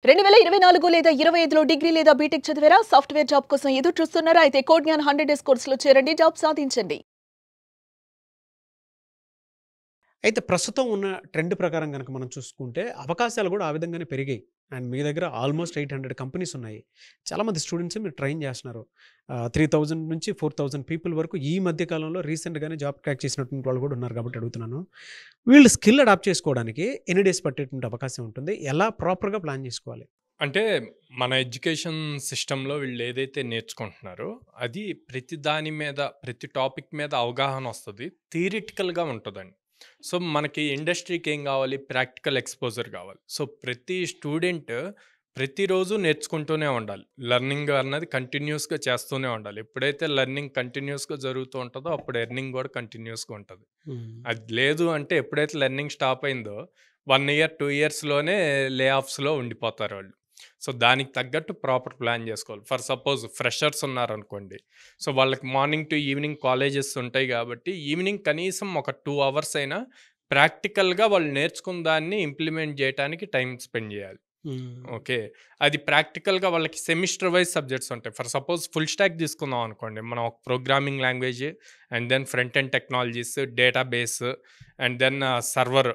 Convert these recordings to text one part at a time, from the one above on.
2024 లేదా 25లో డిగ్రీ లేదా బీటెక్ చదివారా? సాఫ్ట్‌వేర్ జాబ్ కోసం ఎదురు చూస్తున్నారా? అయితే కోడ్ జ్ఞాన్ 100 డేస్ కోర్సులో చేరండి. జాబ్ సాధించండి. అయితే ప్రస్తుతం ఉన్న ట్రెండ్ ప్రకారం గనక మనం చూసుకుంటే, అవకాశాలు గూడా ఆ విధంగానే పెరిగాయి. అండ్ మీ దగ్గర ఆల్‌మోస్ట్ 800 కంపెనీస్ ఉన్నాయి. చాలామంది స్టూడెంట్స్ మీరు ట్రైన్ జేస్తున్నారు. 3000 నుంచి 4000 పీపుల్ వరకు ఈ మధ్య కాలంలో రీసెంట్‌గానే జాబ్ క్రాక్ చేసినటువంటి వాళ్ళు గూడా ఉన్నారు కాబట్టి అడుగుతున్నాను. వీళ్ళు స్కిల్ అడాప్ట్ చేసుకోవడానికి ఎన్ని డేస్ పట్టేటువంటి అవకాశం ఉంటుంది? ఎలా ప్రాపర్‌గా ప్లాన్ జేసుకోవాలి? అంటే మన ఎడ్యుకేషన్ సిస్టంలో వీళ్ళు ఏదైతే నేర్చుకుంటున్నారో అది ప్రతి దాని మీద ప్రతి టాపిక్ మీద అవగాహన వస్తుంది, థియరిటికల్గా ఉంటుందండి. సో మనకి ఇండస్ట్రీకి ఏం కావాలి, ప్రాక్టికల్ ఎక్స్పోజర్ కావాలి. సో ప్రతి స్టూడెంట్ ప్రతిరోజు నేర్చుకుంటూనే ఉండాలి. లెర్నింగ్ అన్నది కంటిన్యూస్గా చేస్తూనే ఉండాలి. ఎప్పుడైతే లెర్నింగ్ కంటిన్యూస్గా జరుగుతూ ఉంటుందో అప్పుడు ఎర్నింగ్ కూడా కంటిన్యూస్గా ఉంటుంది. అది లేదు అంటే ఎప్పుడైతే లెర్నింగ్ స్టాప్ అయిందో 1 ఇయర్ 2 ఇయర్స్లోనే లే ఆఫ్స్లో ఉండిపోతారు వాళ్ళు. సో దానికి తగ్గట్టు ప్రాపర్ ప్లాన్ చేసుకోవాలి. ఫర్ సపోజ్ ఫ్రెషర్స్ ఉన్నారనుకోండి, సో వాళ్ళకి మార్నింగ్ టు ఈవినింగ్ కాలేజెస్ ఉంటాయి కాబట్టి ఈవినింగ్ కనీసం ఒక 2 అవర్స్ అయినా ప్రాక్టికల్గా వాళ్ళు నేర్చుకున్న దాన్ని ఇంప్లిమెంట్ చేయడానికి టైం స్పెండ్ చేయాలి. ఓకే. అది ప్రాక్టికల్‌గా వాళ్ళకి సెమిస్టర్ వైస్ సబ్జెక్ట్స్ ఉంటాయి. ఫర్ సపోజ్ ఫుల్ స్టాక్ తీసుకుందాం అనుకోండి. మనం ఒక programming language and then front end technologies, database and then server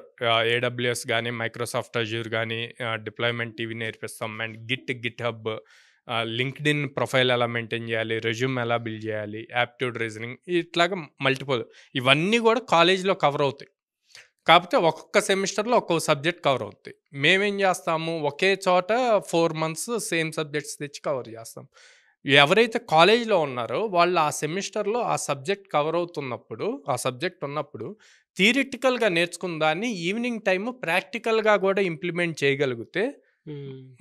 AWS గానీ, మైక్రోసాఫ్ట్ అజ్యూర్ గానీ డిప్లాయ్‌మెంట్ ఇవి నేర్పిస్తాం. And GitHub, LinkedIn profile ఎలా మెయింటైన్ చేయాలి, రెజ్యూమ్ ఎలా బిల్డ్ చేయాలి, యాప్టిట్యూడ్ రీజనింగ్ ఇట్లాగా మల్టిపుల్ ఇవన్నీ కూడా కాలేజ్‌లో కవర్ అవుతాయి. కాకపోతే ఒక్కొక్క సెమిస్టర్‌లో ఒక్కో సబ్జెక్ట్ కవర్ అవుద్ది. మేమేం జేస్తాము, ఒకే చోట 4 మంత్స్ సేమ్ సబ్జెక్ట్స్ తెచ్చి కవర్ జేస్తాం. ఎవరైతే కాలేజ్‌లో ఉన్నారో వాళ్ళు ఆ సెమిస్టర్‌లో ఆ సబ్జెక్ట్ కవర్ అవుతున్నప్పుడు, ఆ సబ్జెక్ట్ ఉన్నప్పుడు థియరిటికల్‌గా నేర్చుకున్న దాన్ని ఈవినింగ్ టైము ప్రాక్టికల్‌గా గూడా ఇంప్లిమెంట్ చేయగలిగితే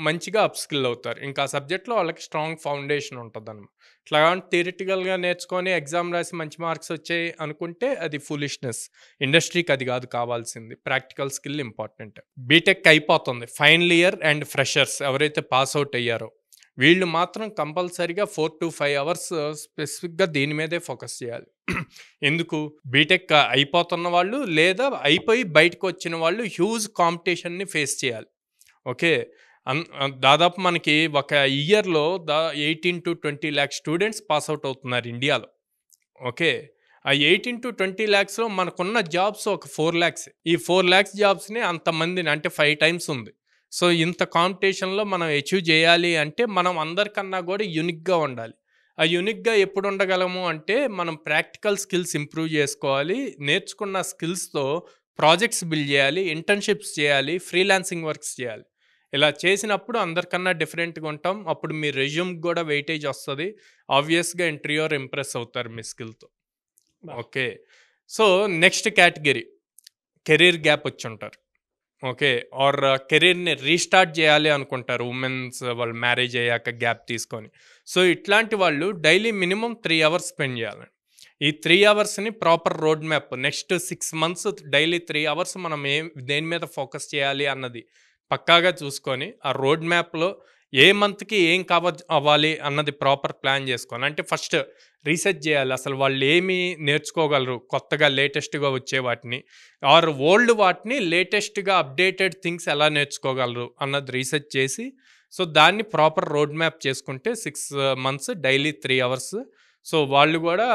మంచిగా అప్ స్కిల్ అవుతారు. ఇంకా ఆ సబ్జెక్ట్‌లో వాళ్ళకి స్ట్రాంగ్ ఫౌండేషన్ ఉంటదనమాట. ఇట్లా థియరిటికల్‌గా నేర్చుకొని ఎగ్జామ్ రాసి మంచి మార్క్స్ వచ్చాయి అనుకుంటే అది ఫూలిష్‌నెస్. ఇండస్ట్రీకి అది కాదు కావాల్సింది. Practical skill important. బీటెక్ అయిపోతుంది. ఫైనల్ ఇయర్ అండ్ ఫ్రెషర్స్ ఎవరైతే పాస్ అవుట్ అయ్యారో వీళ్ళు మాత్రం కంపల్సరీగా 4-5 అవర్స్ స్పెసిఫిక్‌గా దీని మీదే ఫోకస్ చేయాలి. ఎందుకు? బీటెక్ అయిపోతున్న వాళ్ళు లేదా అయిపోయి బయటకు వచ్చిన వాళ్ళు హ్యూజ్ కాంపిటీషన్‌ని ఫేస్ చేయాలి. ఓకే. దాదాపు మనకి ఒక ఇయర్‌లో 18-20 లాక్ స్టూడెంట్స్ పాస్ అవుట్ అవుతున్నారు ఇండియాలో. ఓకే. ఆ 18-20 లాక్స్‌లో మనకున్న జాబ్స్ ఒక 4 లాక్స్. ఈ 4 లాక్స్ జాబ్స్‌ని అంతమందిని అంటే 5 టైమ్స్ ఉంది. సో ఇంత కాంపిటీషన్‌లో మనం అచీవ్ చేయాలి అంటే మనం అందరికన్నా కూడా యూనిక్‌గా ఉండాలి. ఆ యూనిక్‌గా ఎప్పుడు ఉండగలము అంటే మనం ప్రాక్టికల్ స్కిల్స్ ఇంప్రూవ్ చేసుకోవాలి. నేర్చుకున్న స్కిల్స్‌తో ప్రాజెక్ట్స్ బిల్డ్ చేయాలి, ఇంటర్న్‌షిప్స్ చేయాలి, ఫ్రీలాన్సింగ్ వర్క్స్ చేయాలి. ఇలా చేసినప్పుడు అందరికన్నా డిఫరెంట్‌గా ఉంటాం. అప్పుడు మీ రెజ్యూమ్‌కి కూడా వెయిటేజ్ వస్తది. ఆబ్వియస్‌గా ఇంటర్వ్యూయర్ ఇంప్రెస్ అవుతారు మీ స్కిల్‌తో. Okay. So next category career gap వచ్చుంటారు. ఓకే. ఆర్ కెరీర్‌ని రీస్టార్ట్ చేయాలి అనుకుంటారు. వుమెన్స్ వాళ్ళు మ్యారేజ్ అయ్యాక గ్యాప్ తీసుకొని. సో ఇట్లాంటి వాళ్ళు డైలీ మినిమమ్ 3 అవర్స్ స్పెండ్ చేయాలండి. ఈ 3 అవర్స్‌ని proper road map next 6 months daily 3 hours మనం దేని మీద ఫోకస్ చేయాలి అన్నది పక్కాగా చూసుకొని, ఆ రోడ్ మ్యాప్‌లో ఏ మంత్‌కి ఏం కవర్ అవ్వాలి అన్నది ప్రాపర్ ప్లాన్ చేసుకోవాలి. అంటే ఫస్ట్ రీసెర్చ్ చేయాలి. అసలు వాళ్ళు ఏమి నేర్చుకోగలరు కొత్తగా లేటెస్ట్‌గా వచ్చే వాటిని. ఆర్ ఓల్డ్ వాటిని లేటెస్ట్‌గా అప్డేటెడ్ థింగ్స్ ఎలా నేర్చుకోగలరు అన్నది రీసెర్చ్ చేసి, సో దాన్ని ప్రాపర్ రోడ్ మ్యాప్ చేసుకుంటే 6 మంత్స్ డైలీ 3 అవర్స్. సో వాళ్ళు కూడా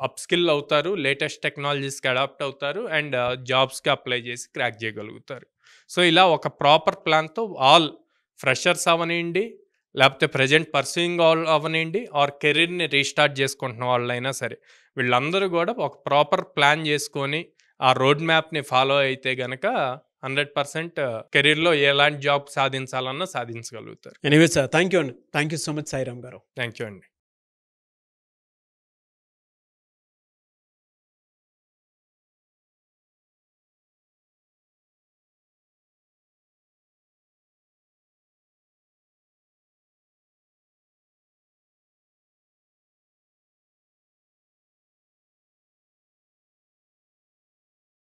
అప్ స్కిల్ అవుతారు. లేటెస్ట్ టెక్నాలజీస్‌కి అడాప్ట్ అవుతారు. అండ్ జాబ్స్‌కి అప్లై చేసి క్రాక్ చేయగలుగుతారు. సో ఇలా ఒక ప్రాపర్ ప్లాన్‌తో ఆల్ ఫ్రెషర్స్ అవ్వనియండి, లేకపోతే ప్రెజెంట్ పర్సూయింగ్ ఆల్ అవ్వనియండి, ఆర్ కెరీర్‌ని రీస్టార్ట్ చేసుకుంటున్న వాళ్ళైనా సరే, వీళ్ళందరూ కూడా ఒక ప్రాపర్ ప్లాన్ చేసుకొని, ఆ రోడ్ మ్యాప్‌ని ఫాలో అయితే గనక 100% కెరీర్‌లో ఎలాంటి జాబ్ సాధించాలన్నా సాధించగలుగుతారు. ఎనీవేస్ థాంక్ యూ అండి. Thank you so much Sairam గారు. థ్యాంక్ యూ అండి.